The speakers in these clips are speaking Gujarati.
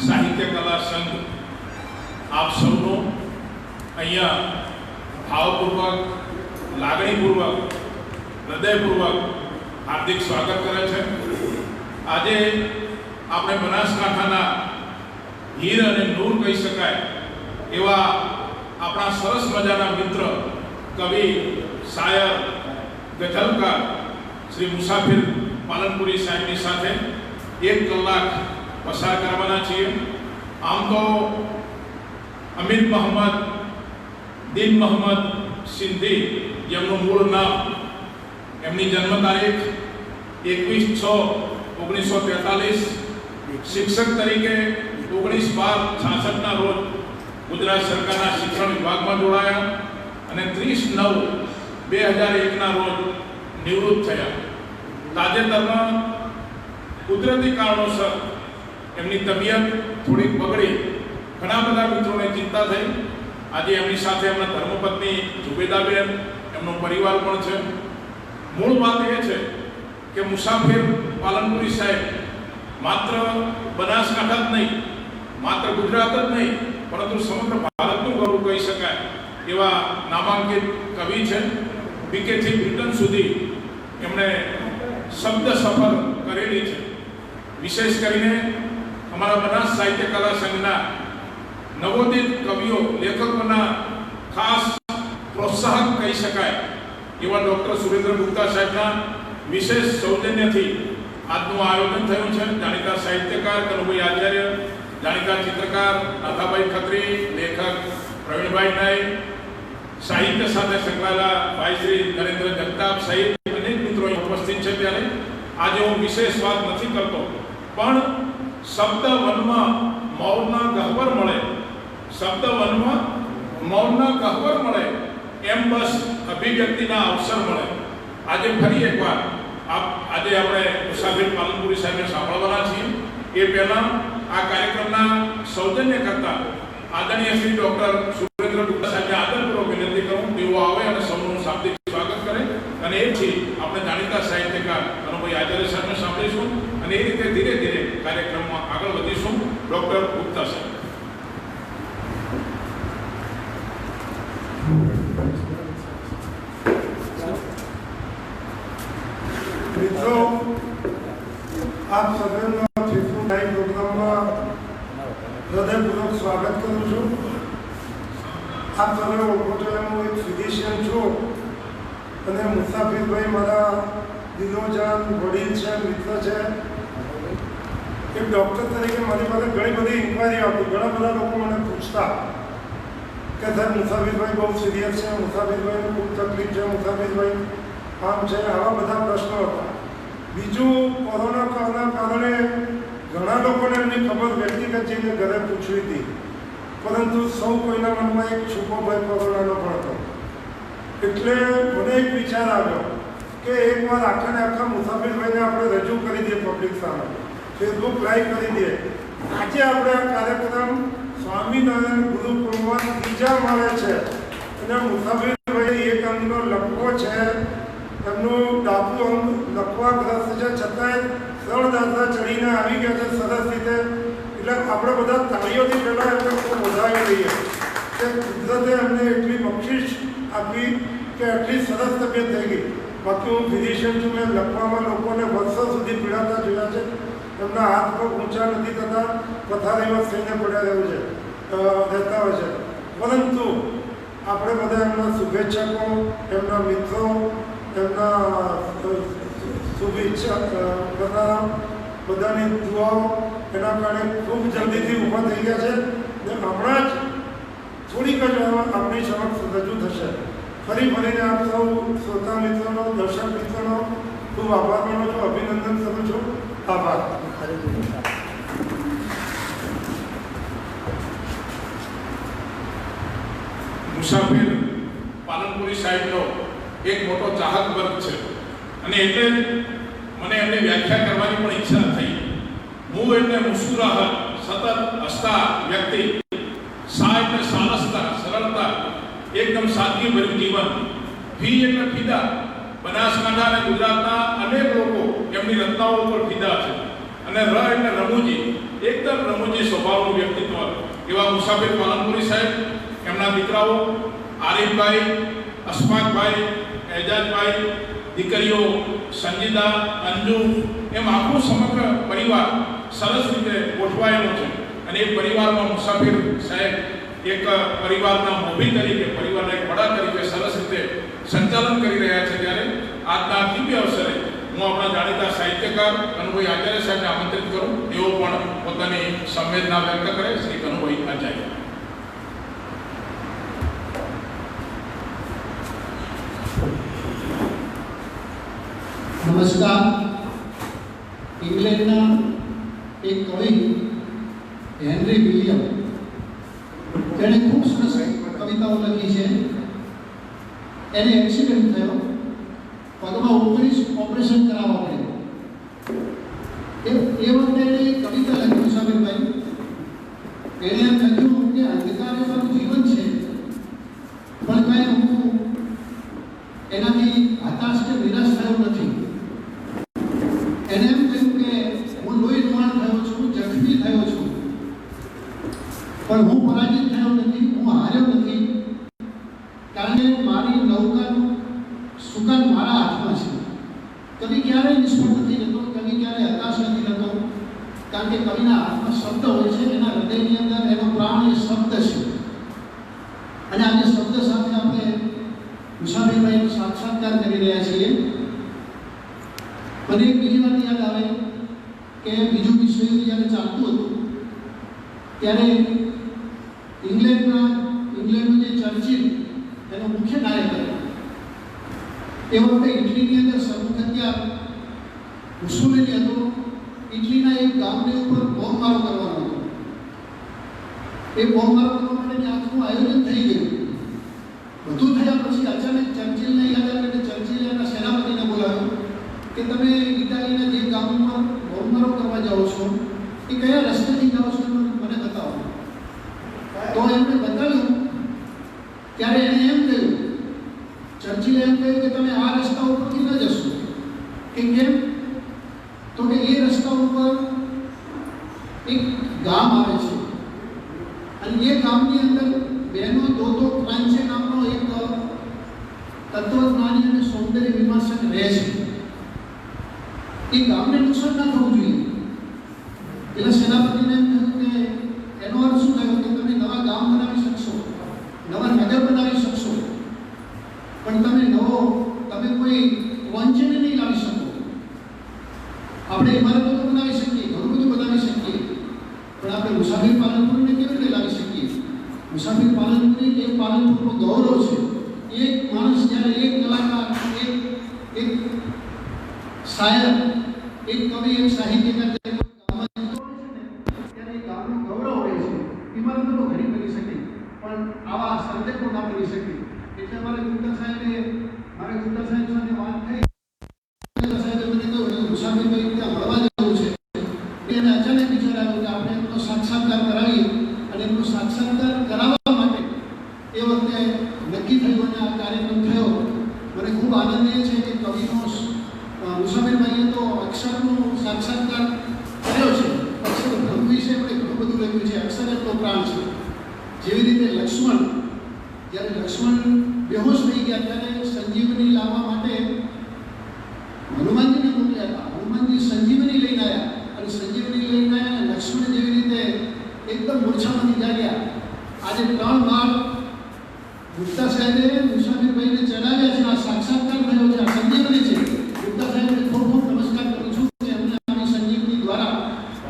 साहित्य कला संघ आप सबनो अहींया भावपूर्वक लागणीपूर्वक हृदयपूर्वक हार्दिक स्वागत करे छे। आज आपणे बनासकांठाना हीर अने नूर कही शकाय एवा आपणा सरस मजाना मित्र कवि शायर गजलकार श्री मुसाफिर पालनपुरी साहेबनी साथे 1 कलाक पसार करवाना छीए। आम तो अमीर मोहम्मद दीन मोहम्मद सिंधी जेमनुं मूळ नाम एमनी जन्म तारीख 21/6/1943 शिक्षक तरीके 19/12/66 ना रोज गुजरात सरकारना शिक्षण विभाग में जोड़ाया और 30/9/2001 ना रोज निवृत्त थया। ताजेतर में कुदरती कारणोसर एमनी तबियत थोड़ी बगड़ी, घणा बधा मित्रों ने चिंता थई। आज एमनी साथे एमना धर्मपत्नी जुबेदाबेन एमनो परिवार पण छे। मूल बात ए छे कि मुसाफिर पालनपुरी साहेब मात्र बनासकांठा ज नहीं, मात्र गुजरात ज नहीं, परंतु समग्र भारतનું ગૌરવ કહી શકાય એવા નામાંકિત કવિ છે। બીકે થી બ્રિટન સુધી એમણે શબ્દ સફર કરેલી છે। વિશેષ કરીને અમારા બનાસ સાહિત્ય કલા સંઘના નવોદિત કવિઓ લેખકોના ખાસ પ્રોત્સાહક કહી શકાય એવા ડોક્ટર સુરેન્દ્ર ગુપ્તા સાહેબના વિશેષ સૌજન્યથી આજનું આયોજન થયું છે। જાણીતા સાહિત્યકાર કનુભાઈ આચાર્ય, જાણીતા चित्रकार नाथाभाई खत्री, लेखक प्रवीणभाई नायक, साहित्य साथे संकळाયેલા भाई श्री नरेंद्र जगताप सहित अनेक मित्रों उपस्थित है। त्यारे आज हूँ विशेष बात नहीं करतो, पण शब्द वन में मौनना गहवर मळे, शब्द वन में मौनना गहवर मळे एम बस अभिव्यक्तिना अवसर मळे। आज फरी एक बार आज आपणे मुसाफिर पालनपुरी साहेब सांभळवाना छीए। ए पहेला आ कार्यक्रमना सौजन्य करता आदरणीय श्री डॉक्टर सुरेंद्र गुप्ता साहेब आदरपूर्वक विनंती करूं तेओ आवे अने सौનું शाब्दिक स्वागत करे अने एथी આપણે જાણીતા સાહિત્યકાર કનુભાઈ આચાર્ય સાહેબને સાંભળીશું અને એ રીતે ધીરે ધીરે કાર્યક્રમમાં આગળ વધીશું। ડોક્ટર ગુપ્તા સાહેબ। મિત્રો આપ સૌનો हृदयपूर्वक स्वागत करूँ छूँ। आप सभी ओळखो छो हूँ एक फिजिशियन छूँ अने मुसाफिर भाई मारा दिलोजान वडील है, मित्र है। एक डॉक्टर तरीके मारी पास घणी बधी इंक्वायरी आती, घणा बधा लोको मने पूछता कि सर मुसाफिर भाई बहुत सीरियस है, मुसाफिर भाई ने खूब तकलीफ है, मुसाफिर भाई आम है, आवा बधा प्रश्नों हता। बीजू कोरोना कालना कारणे घणा लोकोने एमनी खबर व्यक्तिगत जईने घरे पूछवी थी, परंतु सौ कोईना मनमा एक छूपो भय कोरोनानो पण हतो। एटले मने एक विचार आव्यो कि एक बार आखा ने आखा मुसाफिर भाईने आपणे रजू करी दीए पब्लिक सामे, फेसबुक लाइव करी दीए। आजे आपणे आ कार्यक्रम स्वामीनारायण गुरुकुळमां तीजा माळे छे अने मुसाफिर भाई एक अंगनो लकવો छे, એમનું ડાબુ અંગ લકવાગ્રસ્ત છે, છતાંય સરળતાથી ચડીને આવી ગયા છે સરસ રીતે। એટલે આપણે બધા તાળીઓથી પહેલાં એમને ખૂબ વધાવી લઈએ કે કુદરતે એમને એટલી બક્ષિશ આપી કે આટલી સરસ તબિયત થઈ ગઈ। બાકી હું ફિઝિશિયન છું, મેં લકવામાં લોકોને વર્ષો સુધી પીડાતા જોયા છે, એમના હાથ પગ ઊંચા નથી થતા, પથારીમાં થઈને પડ્યા રહેતા હોય છે। પરંતુ આપણે બધા એમના શુભેચ્છકો, એમના મિત્રો, એમના શુભેચ્છા કરનારા બધાની દુઆઓ એના કારણે ખૂબ જલ્દીથી ઊભા થઈ ગયા છે ને હમણાં જ થોડીક જ આપણી સમક્ષ રજૂ થશે। ફરી ફરીને આપ સૌ શ્રોતા મિત્રોનો, દર્શક મિત્રોનો ખૂબ આભાર માનું છું, અભિનંદન કરું છું। આભાર। મુસાફિર પાલનપુરી સાહેબનો एक मोटो चाहक वर्ग है અને એટલે મને એમની વ્યાખ્યા કરવાની પણ ઈચ્છા થઈ। હું એટલે મુસ્કુરાહટ, સતત હસતા વ્યક્તિ, સા એટલે સાલસતા, સરળતા, એકદમ સાદગીભર્યું જીવન, ફી એટલે ફિદા, બનાસકાંઠા અને ગુજરાતના અનેક લોકો એમની રચનાઓ પર ફિદા છે। અને ર એટલે રમૂજી, એકદમ રમૂજી સ્વભાવનું વ્યક્તિત્વ એવા મુસાફિર પાલનપુરી સાહેબ, એમના દીકરાઓ આરિફભાઈ, અશફાકભાઈ, એજાજભાઈ, દીકરીઓ સંજીદા, અંજુ, એમ આખું સમગ્ર પરિવાર સરસ રીતે ગોઠવાયેલો છે. અને એ પરિવારમાં મુસાફિર સાહેબ એક પરિવારના મોભી તરીકે, પરિવારના એક વડા તરીકે સરસ રીતે સંચાલન કરી રહ્યા છે. ત્યારે આજના દિવ્ય અવસરે હું આપણા જાણીતા સાહિત્યકાર કનુભાઈ આચાર્ય સાહેબને આમંત્રિત કરું, તેઓ પણ પોતાની સંવેદના વ્યક્ત કરે. શ્રી કનુભાઈ આચાર્ય. નમસ્કાર. ઇંગ્લેન્ડના એક કવિ હેનરી વિલિયમ, જેણે ખૂબ સરસ કવિતાઓ લખી છે. એને એક્સિડન્ટ થયો, પગમાં ઓપરેશન કરાવવા પડ્યું. એ વખતે એણે કવિતા લખી મુસાફિરભાઈ. એણે એમ લખ્યું કે અંધકાર એ મારું જીવન છે, પણ કાંઈ હું એનાથી હતાશ કે નિરાશ થયો નથી. એને એમ કહ્યું કે હું લોહી લુહાણ થયો છું, જખમી થયો છું, પણ હું પરાજિત થયો નથી, હું હાર્યો નથી, કારણ કે મારી નૌકાનું સુકાન મારા હાથમાં છે. કવિ ક્યારેય નિષ્ફળ નથી જતો, કવિ ક્યારેય હતાશ નથી થતો, કારણ કે કવિના હાથમાં શબ્દ હોય છે, એના હૃદયની અંદર એનો પ્રાણ એ શબ્દ છે. અને આજે શબ્દ સાથે આપણે મુસાફિરભાઈનો સાક્ષાત્કાર કરી રહ્યા છીએ. મને એક બીજી વાત યાદ આવે કે બીજું વિશ્વયુદ્ધ જ્યારે ચાલતું હતું ત્યારે ઇંગ્લેન્ડનું જે ચર્ચિલ એનો મુખ્ય નાયક હતો, એ વખતે ઇટલીની અંદર સર્વખ્યાત મુસોલિની હતો. ઇટલીના એક ગામની ઉપર બોમ્બમારો કરવાનો હતો. એ બોમ્બમારો કરવા માટેની આખું આયોજન થઈ ગયું. બધું થયા પછી અચાનક ચર્ચિલને યાદ આવે કે ચર્ચિલે એના સેનાપતિને બોલાવ્યો કે તમે ઇટાલીના જે ગામ ઉપર બોમ્બમારો કરવા જાઓ છો એ કયા રસ્તેથી જાઓ છો મને બતાવો. તો એમણે બતાવ્યું. ત્યારે એણે એમ કહ્યું, ચર્ચિલે એમ કહ્યું કે તમે આ રસ્તા ઉપરથી ન જશો. કે કેમ? તો કે એ રસ્તા ઉપર એક ગામ આવે છે અને એ ગામની અંદર બહેનો દોતો ક્રાંચે નામનો એક તત્વજ્ઞાની અને સૌંદર્ય વિમર્શક રહે છે. એ ગામને નુકસાન ના થવું જોઈએ. એટલે સેનાપતિને એમ કહ્યું કે એનો અર્થ શું થયો કે તમે નવા ગામ બનાવી શકશો, નવા નગર બનાવી શકશો, પણ તમે કોઈ વંચને નહીં લાવી શકો. આપણે ઇમારતો તો બનાવી શકીએ, ઘણું બધું બનાવી શકીએ, પણ આપણે મુસાફિર પાલનપુરને કેવી રીતે લાવી શકીએ? મુસાફિર પાલનપુર એ પાલનપુરનું ગૌરવ છે. એક માણસ જ્યારે એક કલાકાર, એક શાયર, એક કવિ, એક સાહિત્યકાર ત્યારે એ ગામનું ગૌરવ હોય છે. ઇમારતો તો ઘણી કરી શકે, પણ આવા સર્જકો ના કરી શકે. એટલે મારે ગુપ્તા સાહેબ સાથે વાત થઈ. સાહેબે મને કહ્યું મુસાફિરભાઈ ત્યાં મળવા જવું છે. એને અચાનક વિચાર આવ્યો કે આપણે એમનો સાક્ષાત્કાર કરાવીએ, અને એમનો સાક્ષાત્કાર કરાવવા માટે એ વખતે નક્કી થયું અને આ કાર્યક્રમ થયો. મને ખૂબ આનંદ એ છે કે કવિનો મુસાફિરભાઈએ તો અક્ષરનો સાક્ષાત્કાર કર્યો છે. અક્ષર ભ્રમ વિશે આપણે ઘણું બધું લખ્યું છે. અક્ષર એટલો પ્રાણ છે. જેવી રીતે જ્યારે લક્ષ્મણ બેહોશ થઈ ગયા ત્યારે સંજીવની લાવવા માટે હનુમાનજીને મોકલ્યા હતા. હનુમાનજી સંજીવની લઈને આવ્યા અને સંજીવની લઈને આવ્યા અને લક્ષ્મણ જેવી રીતે એકદમ મૂર્છામાંથી જાગ્યા. આજે 3 બાળ ગુપ્તા સાહેબે મુસાફિરભાઈને ચડાવ્યા છે. આ સાક્ષાત્કાર થયો છે, આ સંજીવની છે. ગુપ્તા સાહેબને ખૂબ ખૂબ નમસ્કાર કરું છું કે એમને આવી સંજીવની દ્વારા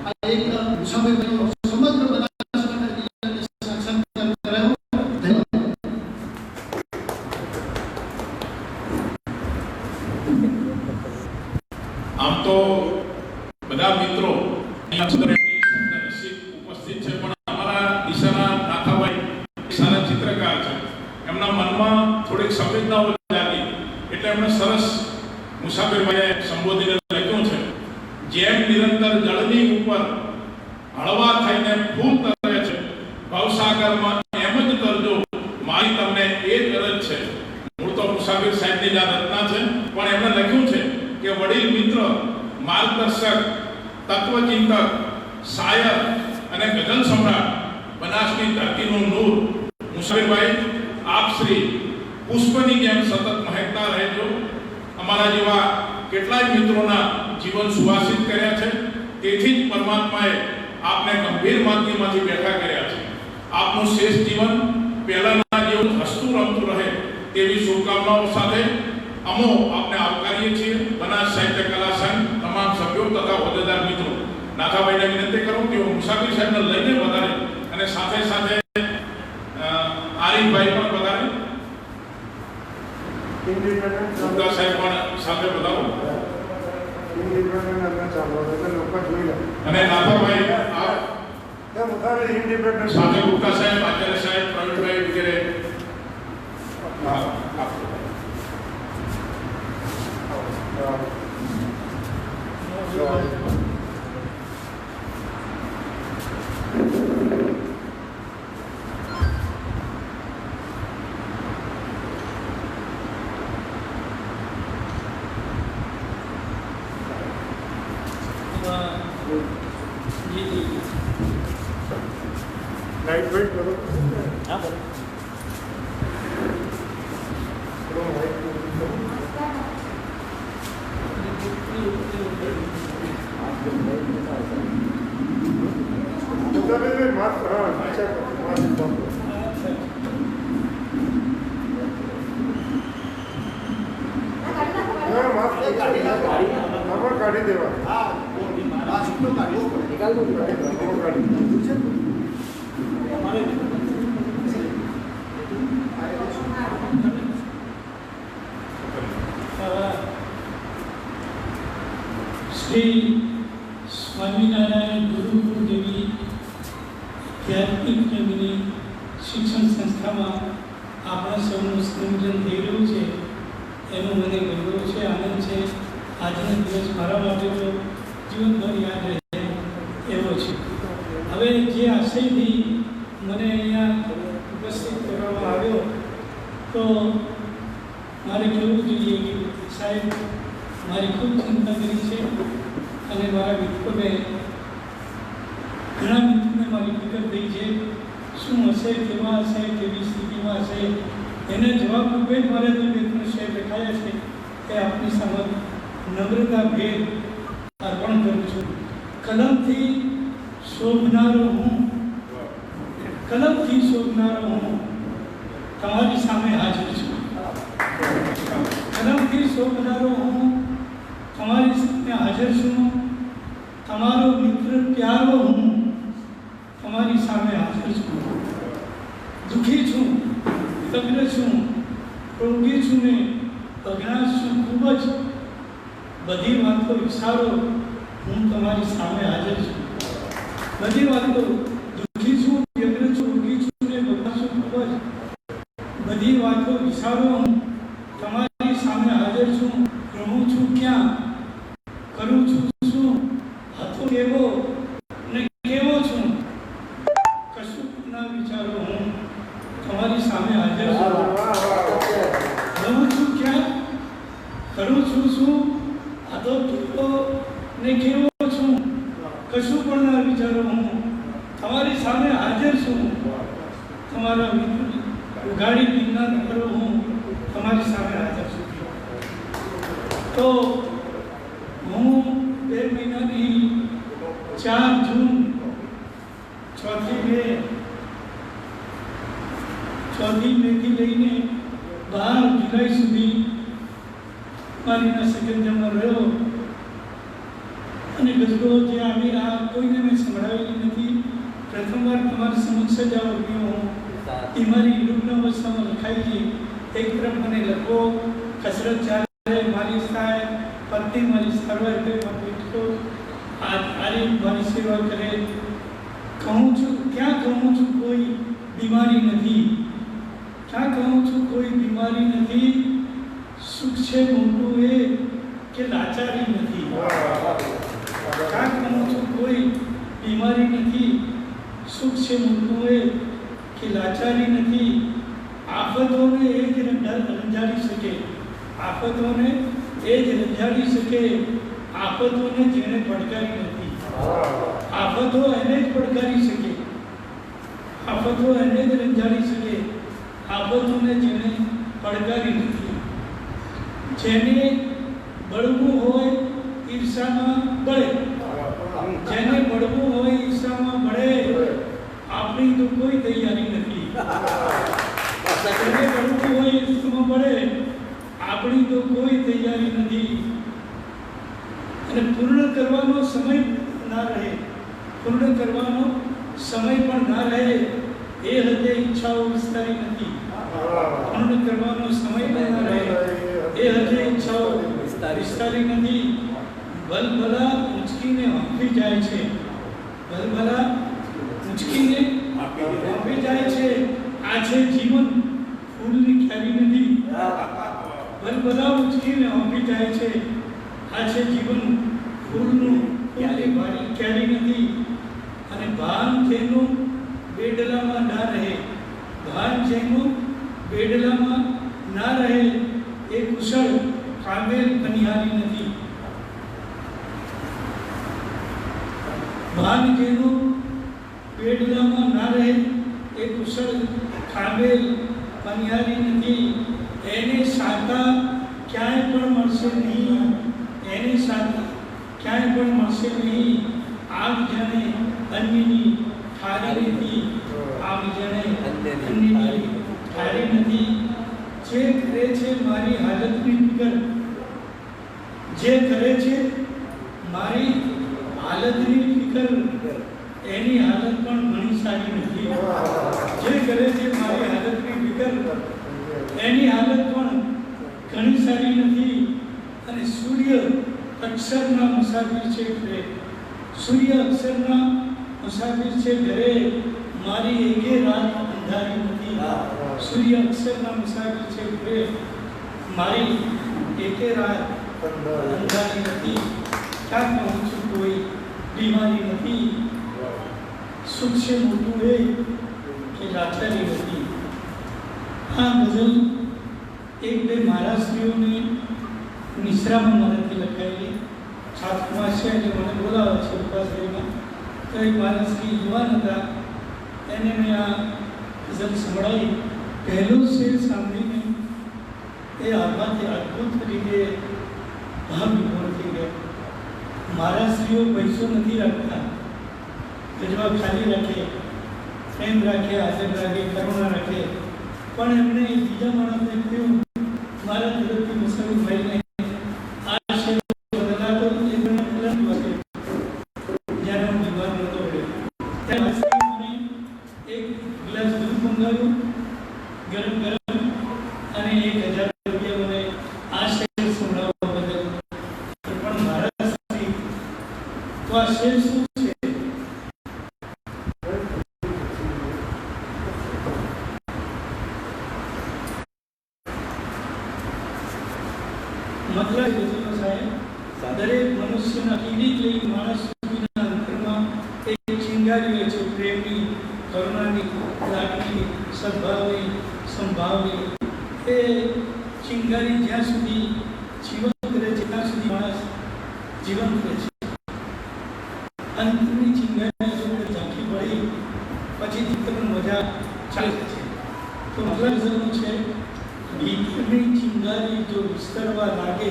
આ એક મુસાફિરભાઈનો સમગ્ર બનાસકાંઠા સાક્ષાત્કાર કરાયો. આમ તો બધા મિત્રો ઉપસ્થિત છે, પણ અમારા દિશાના નાથાભાઈ સારા ચિત્રકાર છે. એમના મનમાં થોડીક સંવેદનાઓ જાગી એટલે એમણે સરસ મુસાફિરભાઈએ સંબોધીને લખ્યું છે, જેમ નિરંતર જળની ઉપર હળવા થઈને ફૂલ તરે છે, ભવસાગરમાં એમ જ તરજો, મારી તમને એ જ અરજ છે. મૂળ તો મુસાફિર સાહેબની જ આ રચના છે, પણ એમણે લખ્યું છે કે વડીલ મિત્ર, માર્ગદર્શક, તત્વચિંતક, શાયર અને ગઝલ સમ્રાટ, બનાસની ધરતીનો નૂર મુસાફિરભાઈ, આપ શ્રી પુષ્પની જેમ સતત મહેકતા રહેજો. અમારા જેવા કેટલાય મિત્રોના જીવન સુવાસિત કર્યા છે. તેથી જ પરમાત્માએ આપને ગંભીર માંદગીમાંથી બેઠા કર્યા છે. આપનું શેષ જીવન પહેલાના જેવું હસતું રમતું રહે તેવી શુભકામનાઓ સાથે અમો આપને આવકારીએ છીએ. બનાસ સાહિત્ય કલા સંઘ તમામ સભ્યો તથા હોદ્દેદાર મિત્રો નાથાભાઈને વિનંતી કરું કે મુસાફિર સાહેબને લઈને વધારે અને સાથે સાથે આરીફભાઈ પણ વધારે, ગુપ્તા સાહેબ પણ સાથે વધારો અને નાથાભાઈ આપ સાથે ગુપ્તા સાહેબ, આચાર્ય સાહેબ, પ્રવીણભાઈ વગેરે. लाइट वेट करो. हाँ बोलो. गाड़ी देवा निकाल दो. श्री स्वामीनारायण गुरुकुल જેવી આધ્યાત્મિક જમીની શિક્ષણ સંસ્થામાં આપણા સૌનું સંયોજન થઈ રહ્યું છે એનો મને ગૌરવ છે, આનંદ છે. આજનો દિવસ મારા માટે તો જીવનભર યાદ રહે એવો છે. હવે જે આશયથી મને અહીંયા ઉપસ્થિત કરવામાં આવ્યો તો મારે કહેવું જોઈએ કે સાહેબ મારી ખૂબ ચિંતા કરી છે અને મારા મિત્રોને ઘણા મિત્રોને મારી ફિકર થઈ છે. શું હશે, કેવા હશે, કેવી સ્થિતિમાં હશે, એને જવાબ રૂપે જ મારે જે બે ત્રણ શેર લખાયા છે એ આપની સામે નમ્રતા ભેર અર્પણ કરું છું. કલમથી શોભનારો હું, કલમથી શોભનારો હું તમારી સામે હાજર છું. કલમથી શોભનારો હું તમારી સામે હાજર છું. તમારો મિત્ર પ્યારો હું તમારી સામે હાજર છું. દુઃખી છું, તગ્ન છું, રોગી છું ને અજ્ઞાત છું ખૂબ જ. બધી વાતો વિચારો હું તમારી સામે હાજર છું. બધી વાતો દુઃખી છું, વ્યગ્ર છું, રોગી છું ને અજ્ઞાત છું ખૂબ જ. બધી વાતો વિચારો હું તમારી સામે હાજર છું. રહું છું ક્યાં, કરું છું શું, હતો કેવો ને કેવો છું, કશું ના વિચારો હું તમારી સામે હાજર છું. રહું છું ક્યાં, કરું છું શું, હતો કેવો ને કેવો છું, કશું પણ ના વિચારો હું તમારી સામે હાજર છું. તમારા મિત્ર ઉઘાડી વિજ્ઞાન કરો હું તમારી સામે હાજર છું. તો હું 2 મહિનાની 4 જૂન 4 મેથી લઈને 12 જુલાઈ સુધી મારીના સગંજામાં રહ્યો અને ગઝલો જે આવી આ કોઈને મેં સંભળાવેલી નથી. પ્રથમવાર તમારી સમક્ષ જ આ વળગ્યો હું. એ મારી લુગ્ન અવસ્થામાં લખાઈ ગઈ. એક તરફ મને લખવો, કસરત ચાલે, માલિશ થાય, પત્ની મારી સારવાર કરે, આરી મારી સેવા કરે. કહું છું ક્યાં કહું છું કોઈ બીમારી નથી, ક્યાં કહું છું કોઈ બીમારી નથી. સુખ છે મોટું એ કે લાચારી નથી. ક્યાં કહું છું કોઈ બીમારી નથી. સુખ છે મોટું એ કે લાચારી નથી. આફતોને એ જ રંજાડી શકે, આફતોને એ જ રંજાડી શકે, આફતોને જેણે પડકારી નથી. આફતો એને જ પડકારી શકે, આફતો એને જ રંજાડી શકે, આફતોને જેને પડકારી નથી. જેને બળવું હોય ઈર્ષામાં બળે, જેને બળવું હોય ઈર્ષામાં બળે, આપણી તો કોઈ તૈયારી નથી. જેને બળવું હોય ઈર્ષામાં બળે, આપણી તો કોઈ તૈયારી નથી. અને પૂર્ણ કરવાનો સમય ના રહે, પૂર્ણ કરવાનો સમય પણ ના રહે, એ હદે ઈચ્છાઓ વિસ્તારી નથી. પૂર્ણ કરવાનો સમય પણ ના રહે, એ હદે ઈચ્છાઓ વિસ્તારી નથી. ભલભલા ઉંચકીને વાપી જાય છે, ભલભલા ઉંચકીને વાપી જાય છે. આ છે જીવન, ફૂલની ક્યારી નથી. ભલભલા ઉંચકીને વાપી જાય છે, આ છે જીવન, ફૂલનું ફૂલની ક્યારી નથી. અને ભાન જેનું બેડલામાં ના રહે, ભાન જેનું બેડલામાં ના રહે, એ કુશળ કામેલ બનિહારી નથી. ભાન જેનું બેડલામાં ના રહે, એ કુશળ કામેલ બનિહારી નથી. એને સાતા ક્યાંય પણ મળશે નહીં, એને સાતા ક્યાંય પણ મળશે નહીં. આમ જાણે અન્યની ઠારી નથી, આમ જાણે અન્યની ઠારી નથી. જે કરે છે મારી હાલતની ફિકર, જે કરે છે મારી હાલતની ફિકર, એની હાલત પણ ઘણી સારી નથી. જે કરે છે મારી હાલતની ફિકર, એની હાલત પણ ઘણી સારી નથી. અને સૂર્ય અક્ષરના મુસાફિર છે ઘરે, સૂર્ય અક્ષરના મુસાફિર છે ઘરે, મારી એકે રાત અંધારી નથી. સૂર્ય અક્ષરના મુસાફિર છે ઘરે, મારી એકે રાત અંધારી નથી. ક્યાં કહું છું કોઈ બીમારી નથી, સુખ છે મોટું એ કે લાચારી નથી. આ ગઝલ એક બે મહારાષ્ટ્રીઓને નિશ્રામાં મારાથી લખાયેલી. છાત્રમાં છે એટલે મને બોલાવે છે ઉપાશ્રયમાં. તો એક મહારાષ્ટ્રી યુવાન હતા, એને મેં આ ગઝલ સંભળાવી. પહેલું શેર સાંભળીને એ આમાંથી અદ્ભુત રીતે ભાવ વિભોર થઈ ગયો. મહારાષ્ટ્રીઓ પૈસો નથી રાખતા, ગજવા ખાલી રાખે, પ્રેમ રાખે, આદર રાખે, કરુણા રાખે. પણ એમણે બીજા માણસને કહ્યું, મારા તરફથી મુસાફિરભાઈને આ શેર બદલાતો જ્યારે હું બીમાર નહોતો પડ્યો, ત્યારે મને એક ગ્લાસ દૂધ મંગાવ્યું ગરમ ગરમ, અને 1000 રૂપિયા મને આ શેર સંભળાવવા બદલ. પણ મહારાષ્ટ્રી તો આ શેર શું છે? મતલબ ગઝલો સાહેબ, દરેક મનુષ્યના કીડી જેવી માણસ સુધીના અંતરમાં એક ચિંગારી હોય છે, પ્રેમની, કરુણાની, લાગણી, સદભાવની, સંભાવની. એ ચિંગારી જ્યાં સુધી જીવંત રહે છે ત્યાં સુધી માણસ જીવંત રહે છે. અંતની ચિંગારી જો ઝાંખી પડી પછી તમને મજા ચાલે છે. તો મતલબ ગઝલનો છે, ભીતરની ચિંગારી જો વિસ્તરવા લાગે,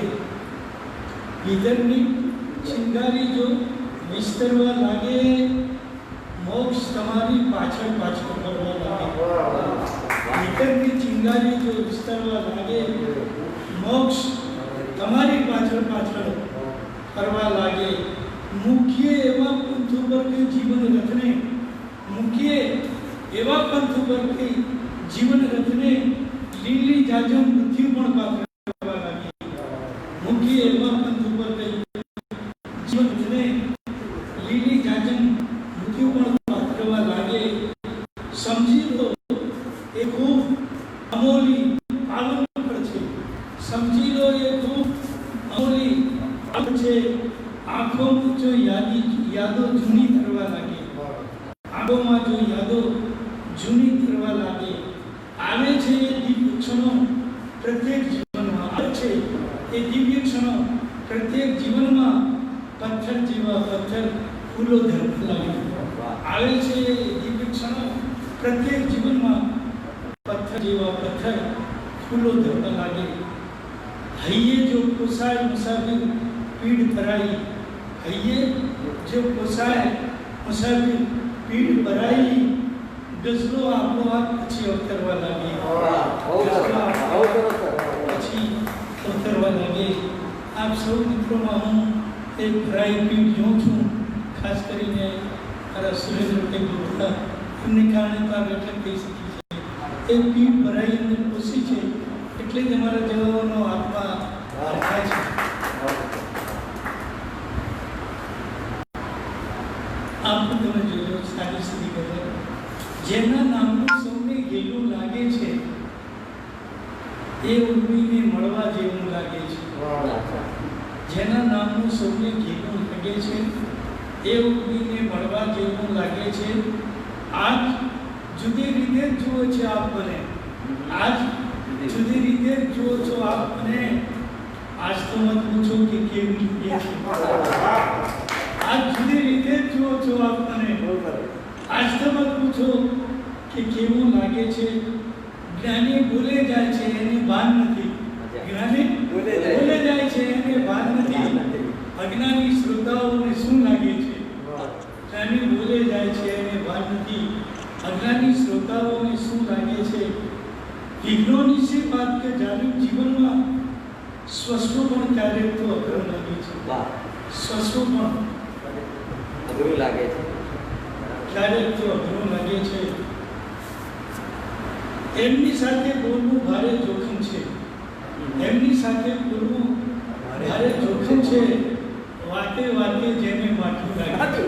ભીતરની ચિંગારી જો વિસ્તરવા લાગે, મોક્ષ તમારી પાછળ પાછળ ફરવા લાગે. ભીતરની ચિંગારી જો વિસ્તરવા લાગે, મોક્ષ તમારી પાછળ પાછળ ફરવા લાગે. મુખ્ય એવા પંથ ઉપર કે જીવન રથને, મુખ્ય એવા પંથ ઉપર કે જીવન રથને લીલી જાજમ મૃત્યુ પણ પાથરવા લાગી. મુખ્ય એવા પંથ ઉપર કે જીવન રથને લીલી જાજમ મૃત્યુ પણ પાથરવા લાગે. સમજી લો એ ખૂબ અમોલી પાવન છે, સમજી લો એ ખૂબ અમોલી પાવન છે. આંખોમાં જો યાદો જૂની થવા લાગે, આંખોમાં જો યાદો જૂની થવા લાગે, આવે છે એ દિવ્ય ક્ષણો પ્રત્યેક જીવનમાં, આવે છે એ દિવ્ય ક્ષણો પ્રત્યેક જીવનમાં. પથ્થર જેવા પથ્થર ફૂલો ધરવા લાગે. આવે છે દિવ્ય ક્ષણો પ્રત્યેક જીવનમાં પથ્થર જેવા પથ્થર ફૂલો ધરવા લાગે. હૈયે જો પોસાય મુસાફિર પીડ ભરાઈ, હૈયે જો પોસાય મુસાફિર પીડ ભરાઈ, ગઝલો આપણો હાથ પછી અવતરવા લાગે. પછી અવતરવા લાગે. આપ સૌ મિત્રોમાં હું એક ભરાઈ પીડ જોઉં છું. ખાસ કરીને મારા સુરેન્દ્ર ગુપ્તા એમને કારણે તો આ બેઠક થઈ શકી છે. એ પીઠ ભરાઈ અંદર ખુશી છે એટલે જ અમારા જવાનોનો આત્મા હરખાય છે. આપ તમે જોજો સારી સ્થિતિ કરે જેના નામનું સૌને ગેલું લાગે છે એ ઉર્મીને મળવા જેવું લાગે છે. જેના નામનું સૌને ગેલું લાગે છે એ ઉર્મીને મળવા જેવું લાગે છે. આજ જુદી રીતે જુઓ છો આપ મને, આજ જુદી રીતે જુઓ છો આપ મને. આજ તો મત પૂછો કે કેવી રીતે છે. આજ જુદી રીતે જુઓ છો આપ મને, આજ તો મત પૂછો કે કેવું લાગે છે. જ્ઞાની બોલે જાય છે એને ભાન નથી, જ્ઞાની બોલે જાય છે એને ભાન નથી. અજ્ઞાની શ્રોતાઓને શું લાગે છે? જ્ઞાની બોલે જાય છે એને ભાન નથી. अज्ञानी श्रोताओं में શું લાગે છે? વિજ્ઞાની સે બાત કે જાનુ જીવનમાં સ્વસ્વપણ ક્યારેક તો અઘરું લાગે છે. સ્વસ્વપણ અઘરું લાગે છે, ક્યારેક તો અઘરું લાગે છે. એમની સાથે બોલવું ભારે જોખમ છે, એમની સાથે બોલવું ભારે જોખમ છે. વાતે વાતે જેને માઠું લાગે,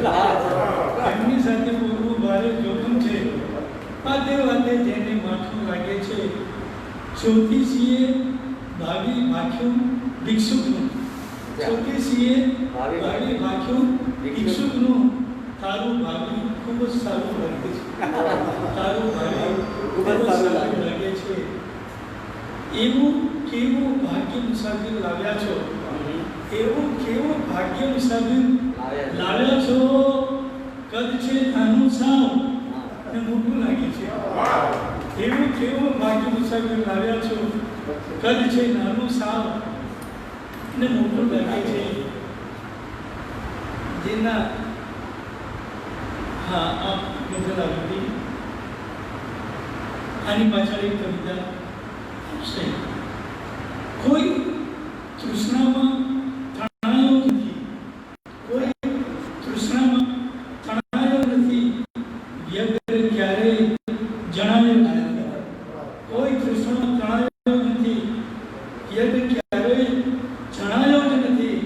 એમની સાથે બોલવું ભારે જોખમ છે. વાતે વાતે જેને માઠું લાગે છે. જ્યોતિષીએ ભાવિ ભાખ્યું ભિક્ષુકનું, જ્યોતિષીએ ભાવિ ભાખ્યું ભિક્ષુકનું. તારું ભાવિ ખૂબ જ સારું લાગે છે, તારું ભાવિ ખૂબ જ સારું લાગે છે. એવું કેવું ભાગ્ય મુસાફિર લાવ્યા છો, એવું કેવું ભાગ્ય મુસાફિર લાવ્યા છો. કદ છે નાનું સાવ ને મોટું લાગે છે. એવું કેવું ભાગ્ય મુસાફિર લાવ્યા છો. કદ છે નાનું સાવ ને મોટું લાગે છે. જેના હા આપ ગઝલ આવી આની પાછળ એક કવિતા છે. કોઈ તૃષ્ણામાં તણાયો નથી, કોઈ તૃષ્ણામાં તણાયો નથી, વ્યગ્ર ક્યારેય જણાયો નથી. કોઈ તૃષ્ણામાં તણાયો નથી, વ્યગ્ર ક્યારેય જણાયો જ નથી.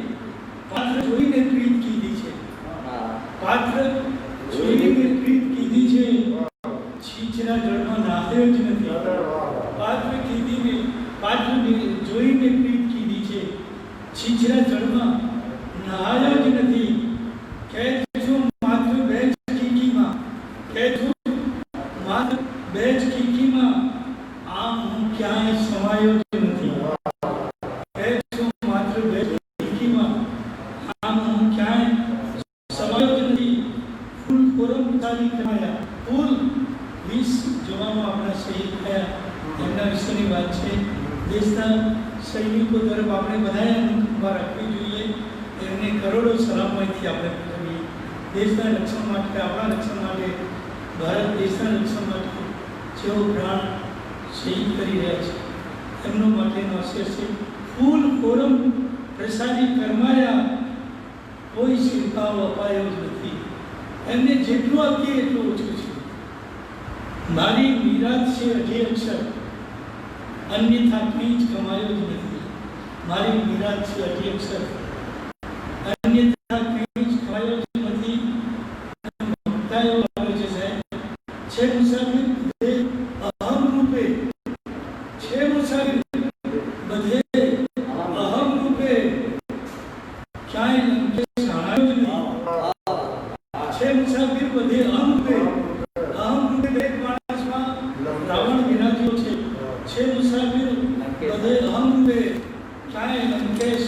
પાત્ર જોઈને પ્રીત કીધી છે, પાત્ર જોઈને પ્રીત કીધી છે. છીછરા જળમાં નાહ્યો જ નથી. પાત્ર કીધીને પાત્રને જોઈને પ્રીત કીધી છે. છીછરા જળમાં નહાયો જ નથી. કહે છું માત્ર બે જ કીકીમાં, કહે છું માત્ર બે જ કીકીમાં, આમ હું ક્યાંય સમાયો જ નથી. કહે છું માત્ર બે જ કીકીમાં, આમ હું ક્યાંય સમાયો જ નથી. ફૂલ કોરમ ઉતારી કરાયા, ફૂલ 20 જવાનો આપણા શહીદ થયા એમના વિશેની વાત છે. દેશના સૈનિકો તરફ આપણે બધાએ ઉભા રાખવી જોઈએ. એમને કરોડો સલામતીથી આપણે કરવી. દેશના રક્ષણ માટે, આપણા રક્ષણ માટે, ભારત દેશના રક્ષણ માટે જેઓ પ્રાણ શહીદ કરી રહ્યા છે એમનો માટેનો અવસર છે. ફૂલ કોરમ પ્રસાદી કરમાયા, કોઈ શિરકાવ અપાયો જ નથી. એમને જેટલું આપીએ એટલું ઓછું છે. મારી મીરાત છે અઢી અક્ષર, અન્યથા કંઈ જ કમાયો જ નથી. મારી મીરાત છે અઢી અક્ષર, અન્યથા કંઈ જ કમાયો જ નથી. ભક્તાઓ આવે છે સાહેબ, છે મુસાફિર બધે અહમ રૂપે, છે મુસાફિર બધે અહમ રૂપે, ક્યાંય લંકેશ હાણાયો જ નહીં. છે મુસાફિર બધે અહમ રૂપે, અહમ રૂપે દરેક માણસમાં રાવણ વિરાજ્યો છે. છે મુસાફિર બધે અહમ રૂપે, ક્યાંય લંકેશ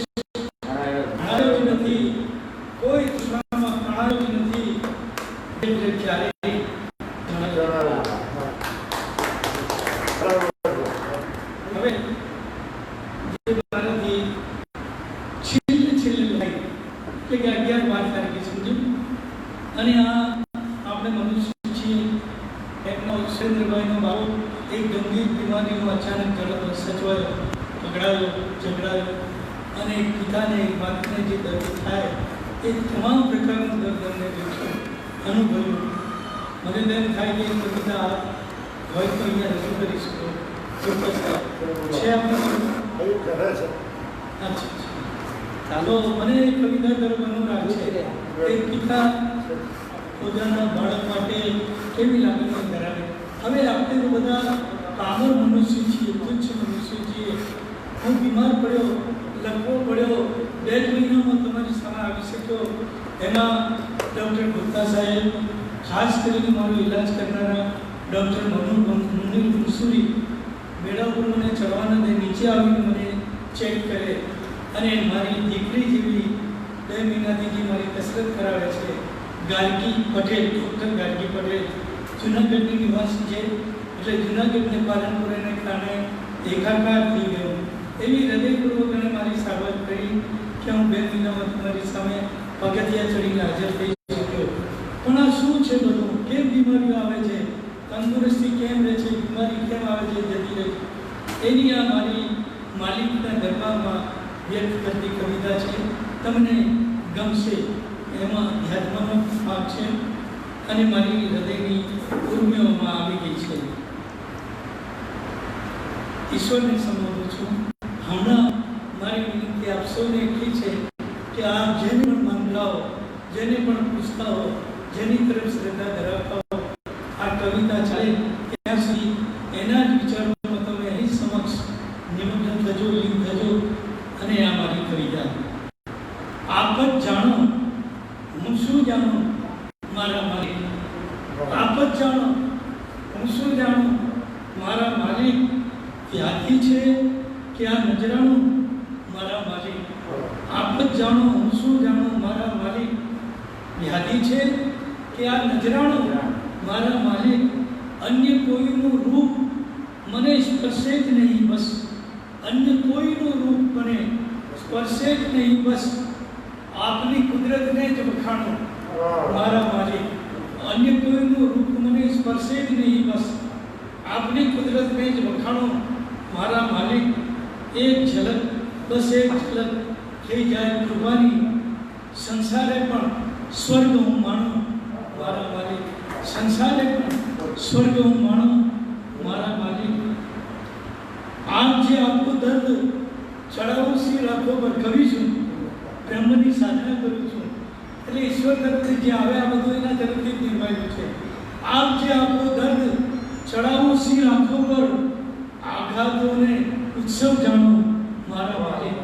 હાણાયો જ નથી. કોઈ તૃષ્ણામાં તણાયો જ નથી. એટલે ક્યારેય હવે જે મારાથી છેલ્લે લાગી કે 11-12 તારીખે સમજો અને આ આપણે મનુષ્ય છીએ એમનો સુરેન્દ્રભાઈનો બાબો એક ગંભીર બીમારીનો અચાનક સચવાયો, પકડાયો, ઝઘડાયો અને પિતાને માતાને જે દર્દ થાય એ તમામ પ્રકારનું દર્દ અમને અનુભવ્યું. મને તેમ થાય કે કવિતા હોય તો અહીંયા રજૂ કરી શકો ચોક્કસ છે આપણે. અચ્છા ચાલો, મને કવિતા તરફ અનુરાગ છે. એક પિતા પોતાના બાળક માટે કેવી લાગણીઓ ધરાવે. હવે આપણે તો બધા પામર મનુષ્ય છીએ, તુચ્છ મનુષ્ય છીએ. હું બીમાર પડ્યો, લખવો પડ્યો, 2 મહિનામાં તમારી સામે આવી શક્યો. એમાં ડૉક્ટર ગુપ્તા સાહેબ, ખાસ કરીને મારો ઈલાજ કરનારા ડૉક્ટર મુનિર મુસુરી મેળા ઉપર મને ચડવાના દે, નીચે આવીને મને ચેક કરે અને મારી દીકરી જેવી 2 મહિનાથી જે મારી કસરત કરાવે છે, ગાર્ગી પટેલ, ડૉક્ટર ગાર્ગી પટેલ જૂનાગઢની નિવાસી છે. એટલે જૂનાગઢને પાલનપુર એને કારણે એકાકાર થઈ ગયો. એવી હૃદયપૂર્વક એને મારી સારવાર કરી કે હું 2 મહિનામાં તમારી સામે પગથિયા ચડીને હાજર થઈ શક્યો. પણ આ શું છે બધું? કેમ બીમારીઓ આવે છે? તંદુરસ્તી કેમ રહે છે? બીમારી કેમ આવે છે, જતી રહે છે? એની આ મારી માલિકના દરબારમાં વ્યક્ત કરતી કવિતા છે. તમને ગમશે. એમાં અધ્યાત્મનો ભાગ છે અને મારી હૃદયની ઉર્મિઓમાં આવી ગઈ છે. ઈશ્વરને સંબોધું છું. હમણાં મારી વિનંતી આપ સૌને એટલી છે કે આપ જેને પણ મામલાઓ, જેને પણ પૂછતા હો, જેની તરફ શ્રદ્ધા ધરાવતા હો, આ કવિતા ચાલે ત્યાં સુધી એના જ વિચારોમાં તમે અહીં સમક્ષ નિમગ્ન થજો, લીન થજો. અને આ મારી કવિતા. આપ જ જાણો હું શું જાણું મારા માલિક. આપ જ જાણો હું શું જાણું મારા માલિક. ત્યાગી છે કે આ નજરાણું મારા માલિક. આપ જ જાણો હું શું જાણું મારા માલિક. વ્યાધિ છે કે આ નજરાણું મારા માલિક. અન્ય કોઈનું રૂપ મને સ્પર્શે જ નહીં બસ. અન્ય કોઈનું રૂપ મને સ્પર્શે જ નહીં બસ. આપની કુદરતને જ વખાણો મારા માલિક. અન્ય કોઈનું રૂપ મને સ્પર્શે જ નહીં બસ. આપની કુદરતને જ વખાણો મારા માલિક. એક ઝલક, બસ એક ઝલક થઈ જાય કૃપાની. સંસારે પણ સ્વર્ગ હું માણું મારા માલિક. સંસારે પણ સ્વર્ગ હું માણું મારા માલિક. આપ જે આપનું દર્દ ચડાવું સી રાખો પર કવિ છું, બ્રહ્મની સાધના કરું છું. એટલે ઈશ્વર તરફથી જે આવે આ બધું એના તરફથી નિર્માયું છે. આપ જે આપનું દર્દ ચડાવું સી રાખો પર આઘાતોને ઉત્સવ જાણો મારા માલિક.